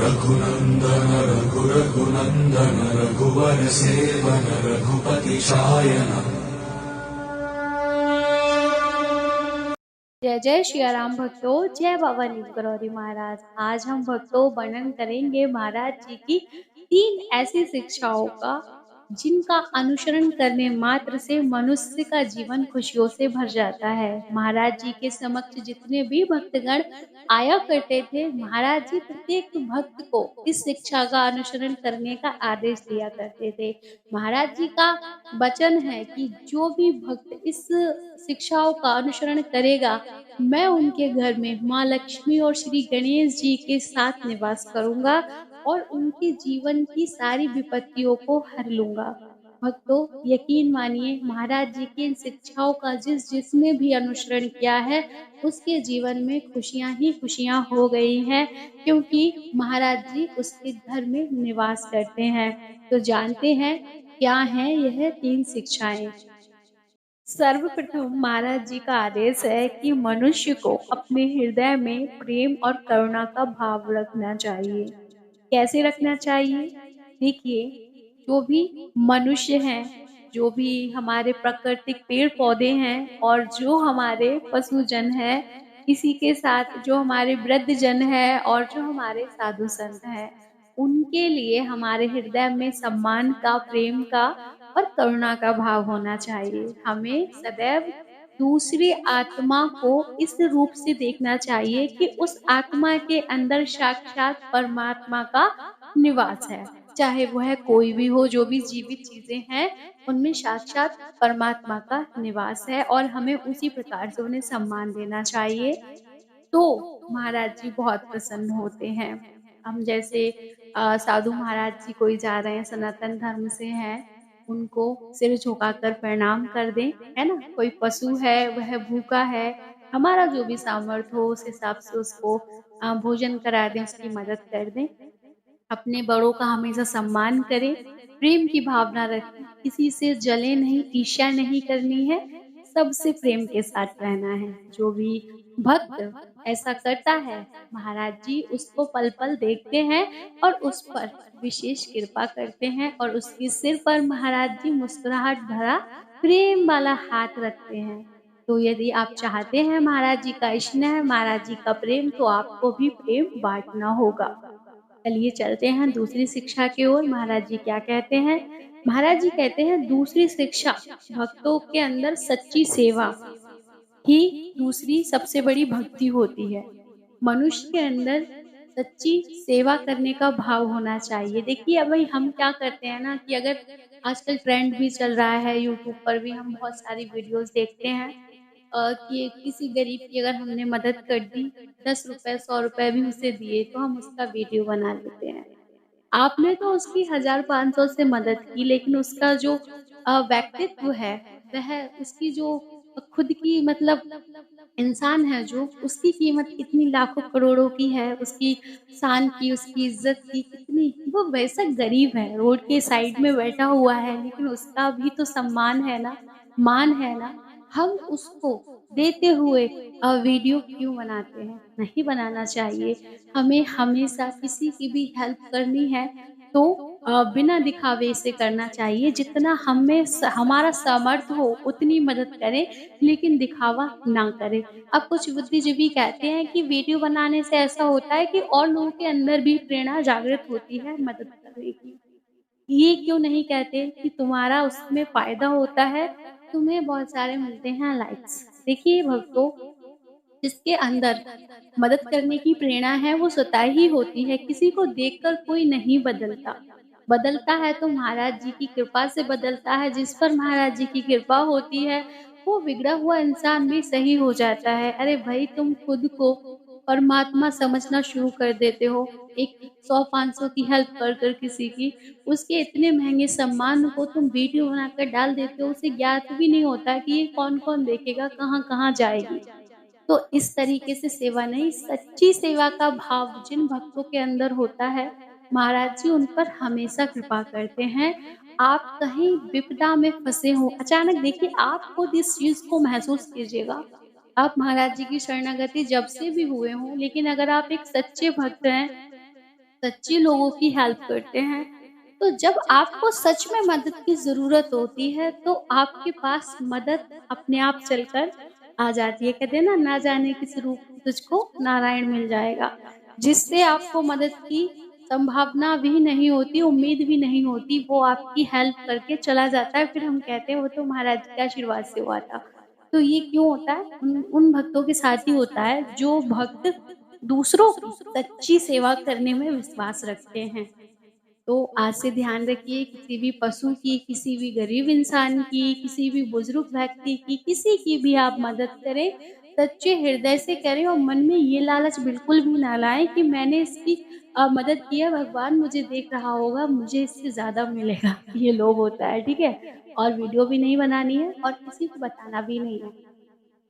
रघुनन्दन रघुरघुनन्दन रघुवर seven Raghupati Shayan. जय जय श्री राम भक्तों, जय बाबा नीम करौरी महाराज। आज हम भक्तों वर्णन करेंगे महाराज जी की 3 ऐसी शिक्षाओं का जिनका अनुसरण करने मात्र से मनुष्य का जीवन खुशियों से भर जाता है। महाराज जी के समक्ष जितने भी भक्तगण आया करते थे, महाराज जी प्रत्येक भक्त को इस शिक्षा का अनुसरण करने का आदेश दिया करते थे। महाराज जी का वचन है कि जो भी भक्त इस शिक्षाओं का अनुसरण करेगा, मैं उनके घर में माँ लक्ष्मी और श्री गणेश जी के साथ निवास करूंगा और उनके जीवन की सारी विपत्तियों को हर लूंगा। भक्तों, यकीन मानिए, महाराज जी की इन शिक्षाओं का जिसने भी अनुसरण किया है, उसके जीवन में खुशियां ही खुशियां हो गई हैं, क्योंकि महाराज जी उसके घर में निवास करते हैं। तो जानते हैं क्या है यह 3 शिक्षाएं। सर्वप्रथम महाराज जी का आदेश है कि मनुष्य को अपने हृदय में प्रेम और करुणा का भाव रखना चाहिए। कैसे रखना चाहिए? देखिए, जो भी मनुष्य हैं, जो भी हमारे प्राकृतिक पेड़-पौधे हैं और जो हमारे पशुजन हैं, इसी के साथ जो हमारे वृद्धजन हैं और जो हमारे साधु संत हैं, उनके लिए हमारे हृदय में सम्मान का, प्रेम का और करुणा का भाव होना चाहिए। हमें सदैव दूसरी आत्मा को इस रूप से देखना चाहिए कि उस आत्मा के अंदर साक्षात परमात्मा का निवास है। चाहे वह कोई भी हो, जो भी जीवित चीज़ें हैं, उनमें साक्षात परमात्मा का निवास है और हमें उसी प्रकार से उन्हें सम्मान देना चाहिए। तो महाराज जी बहुत प्रसन्न होते हैं। हम जैसे साधु महाराज जी कोई जा रहे हैं, सनातन धर्म से हैं, उनको सिर झुकाकर प्रणाम कर दें, है ना? कोई पशु है, वह भूखा है, हमारा जो भी सामर्थ्य हो उस हिसाब से उसको भोजन करा दें, उसकी मदद कर दें। अपने बड़ों का हमेशा सम्मान करें, प्रेम की भावना रखें, किसी से जले नहीं, ईर्ष्या नहीं करनी है, सबसे प्रेम के साथ रहना है। जो भी भक्त ऐसा करता है, महाराज जी उसको पल-पल देखते हैं और उस पर विशेष कृपा करते हैं और उसके सिर पर महाराज जी मुस्कुराहट भरा प्रेम वाला हाथ रखते हैं। तो यदि आप चाहते हैं महाराज जी का स्नेह, महाराज जी का प्रेम, तो आपको भी प्रेम बाँटना होगा। चलिए चलते हैं दूसरी शिक्षा की ओर। महाराज जी क्या कहते हैं? महाराज जी कहते हैं दूसरी शिक्षा भक्तों के अंदर सच्ची सेवा ही दूसरी सबसे बड़ी भक्ति होती है। मनुष्य के अंदर सच्ची सेवा करने का भाव होना चाहिए। देखिए, अब भाई हम क्या करते हैं ना कि अगर आजकल ट्रेंड भी चल रहा है, यूट्यूब पर भी हम बहुत सारी वीडियोज़ देखते हैं कि किसी गरीब की अगर हमने मदद कर दी, ₹10 ₹100 भी उसे दिए, तो हम उसका वीडियो बना लेते हैं। आपने तो उसकी 1000-500 से मदद की, लेकिन उसका जो व्यक्तित्व है, वह उसकी जो खुद की मतलब इंसान है जो, उसकी कीमत कितनी लाखों करोड़ों की है, उसकी शान की, उसकी इज़्ज़त की कितनी, वो वैसा गरीब है, रोड के साइड में बैठा हुआ है, लेकिन उसका भी तो सम्मान है ना, मान है ना। हम उसको देते हुए वीडियो क्यों बनाते हैं? नहीं बनाना चाहिए। हमें हमेशा किसी की भी हेल्प करनी है तो बिना दिखावे से करना चाहिए। जितना हमें हमारा सामर्थ्य हो उतनी मदद करें, लेकिन दिखावा ना करें। अब कुछ बुद्धिजीवी कहते हैं कि वीडियो बनाने से ऐसा होता है कि और लोगों के अंदर भी प्रेरणा जागृत होती है मदद करने की। ये क्यों नहीं कहते कि तुम्हारा उसमें फ़ायदा होता है, तुम्हें बहुत सारे मिलते हैं लाइक्स। देखिए भक्तों, जिसके अंदर मदद करने की प्रेरणा है वो स्वतः ही होती है, किसी को देखकर कोई नहीं बदलता। बदलता है तो महाराज जी की कृपा से बदलता है, जिस पर महाराज जी की कृपा होती है, वो बिगड़ा हुआ इंसान भी सही हो जाता है। अरे भाई, तुम खुद को परमात्मा समझना शुरू कर देते हो, एक 100-500 की हेल्प कर किसी की, उसके इतने महँगे सम्मान को तुम वीडियो बनाकर डाल देते हो, उसे ज्ञात भी नहीं होता कि ये कौन-कौन देखेगा, कहाँ-कहाँ जाएगी। तो इस तरीके से सेवा नहीं, सच्ची सेवा का भाव जिन भक्तों के अंदर होता है, महाराज जी उन पर हमेशा कृपा करते हैं। आप कहीं विपदा में फँसे हो, अचानक देखिए आप खुद इस चीज़ को महसूस कीजिएगा। आप महाराज जी की शरणागति जब से भी हुए हों, लेकिन अगर आप एक सच्चे भक्त हैं, सच्ची लोगों की हेल्प करते हैं। तो जब आपको सच में मदद की ज़रूरत होती है, तो आपके पास मदद अपने आप चलकर आ जाती है। कहते हैं ना, ना जाने किस रूप तुझको नारायण मिल जाएगा। जिससे आपको मदद की संभावना भी नहीं होती, उम्मीद भी नहीं होती, वो आपकी हेल्प करके चला जाता है। फिर हम कहते हैं वो तो महाराज जी के आशीर्वाद से हुआ था। तो ये क्यों होता है? उन उन भक्तों के साथ ही होता है जो भक्त दूसरों की सच्ची सेवा करने में विश्वास रखते हैं। तो आज से ध्यान रखिए, किसी भी पशु की, किसी भी गरीब इंसान की, किसी भी बुजुर्ग व्यक्ति की, किसी की भी आप मदद करें, सच्चे हृदय से करें और मन में ये लालच बिल्कुल भी ना लाएँ कि मैंने इसकी मदद की है, भगवान मुझे देख रहा होगा, मुझे इससे ज़्यादा मिलेगा। ये लोभ होता है, ठीक है? और वीडियो भी नहीं बनानी है और किसी को बताना भी नहीं है।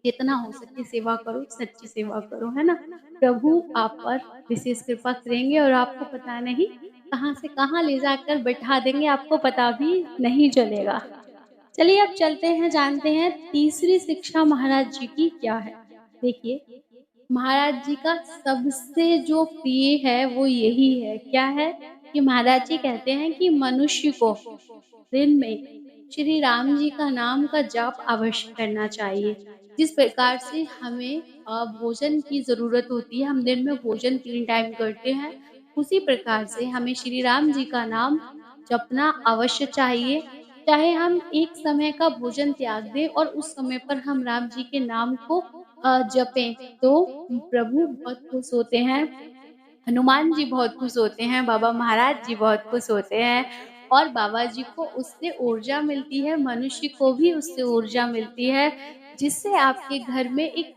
जितना हो सके सेवा करो, सच्ची सेवा करो, है ना? प्रभु आप पर विशेष कृपा करेंगे और आपको पता नहीं कहाँ से कहाँ ले जाकर बैठा देंगे, आपको पता भी नहीं चलेगा। चलिए अब चलते हैं, जानते हैं तीसरी शिक्षा महाराज जी की क्या है। देखिए, महाराज जी का सबसे जो प्रिय है वो यही है, क्या है? कि महाराज जी कहते हैं कि मनुष्य को दिन में श्री राम जी का नाम का जाप अवश्य करना चाहिए। जिस प्रकार से हमें भोजन की ज़रूरत होती है, हम दिन में भोजन 3 टाइम करते हैं, उसी प्रकार से हमें श्री राम जी का नाम जपना अवश्य चाहिए। चाहे हम एक समय का भोजन त्याग दें और उस समय पर हम राम जी के नाम को जपें, तो प्रभु बहुत खुश होते हैं। हनुमान जी बहुत खुश होते हैं, बाबा महाराज जी बहुत खुश होते हैं और बाबा जी को उससे ऊर्जा मिलती है, मनुष्य को भी उससे ऊर्जा मिलती है, जिससे आपके घर में एक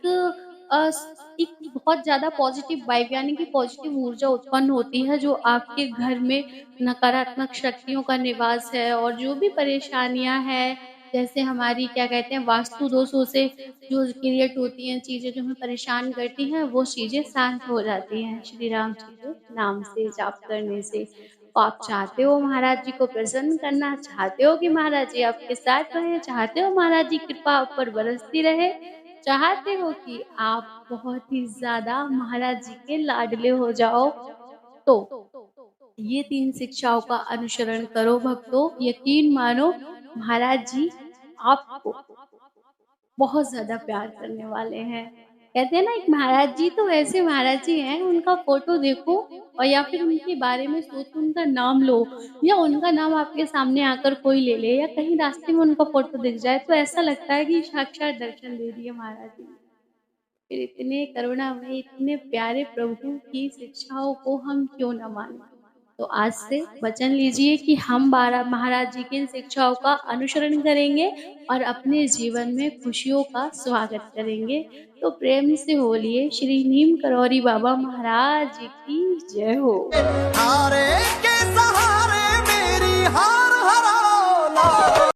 बहुत ज़्यादा पॉज़िटिव वाइब यानी कि पॉज़िटिव ऊर्जा उत्पन्न होती है, जो आपके घर में नकारात्मक शक्तियों का निवास है और जो भी परेशानियाँ हैं, जैसे हमारी क्या कहते हैं वास्तु दोषों से जो क्रिएट होती हैं चीज़ें जो हमें परेशान करती हैं, वो चीज़ें शांत हो जाती हैं श्री राम जी के नाम से, जाप करने से। तो आप चाहते हो महाराज जी को प्रसन्न करना, चाहते हो कि महाराज जी आपके साथ रहें, चाहते हो महाराज जी की कृपा आप पर बरसती रहे, चाहते हो कि आप बहुत ही ज़्यादा महाराज जी के लाडले हो जाओ, तो ये 3 शिक्षाओं का अनुसरण करो भक्तों, यकीन मानो महाराज जी आपको बहुत ज़्यादा प्यार करने वाले हैं। कहते हैं ना, एक महाराज जी तो ऐसे महाराज जी हैं, उनका फ़ोटो देखो और या फिर उनके बारे में सोचो, उनका नाम लो या उनका नाम आपके सामने आकर कोई ले ले या कहीं रास्ते में उनका फ़ोटो दिख जाए, तो ऐसा लगता है कि साक्षात दर्शन दे दिए महाराज जी ने। फिर इतने करुणामय, इतने प्यारे प्रभु की शिक्षाओं को हम क्यों ना मानें? तो आज से वचन लीजिए कि हम बारा महाराज जी की इन शिक्षाओं का अनुसरण करेंगे और अपने जीवन में खुशियों का स्वागत करेंगे। तो प्रेम से बोलिए श्री नीम करौरी बाबा महाराज जी की जय हो। हारे के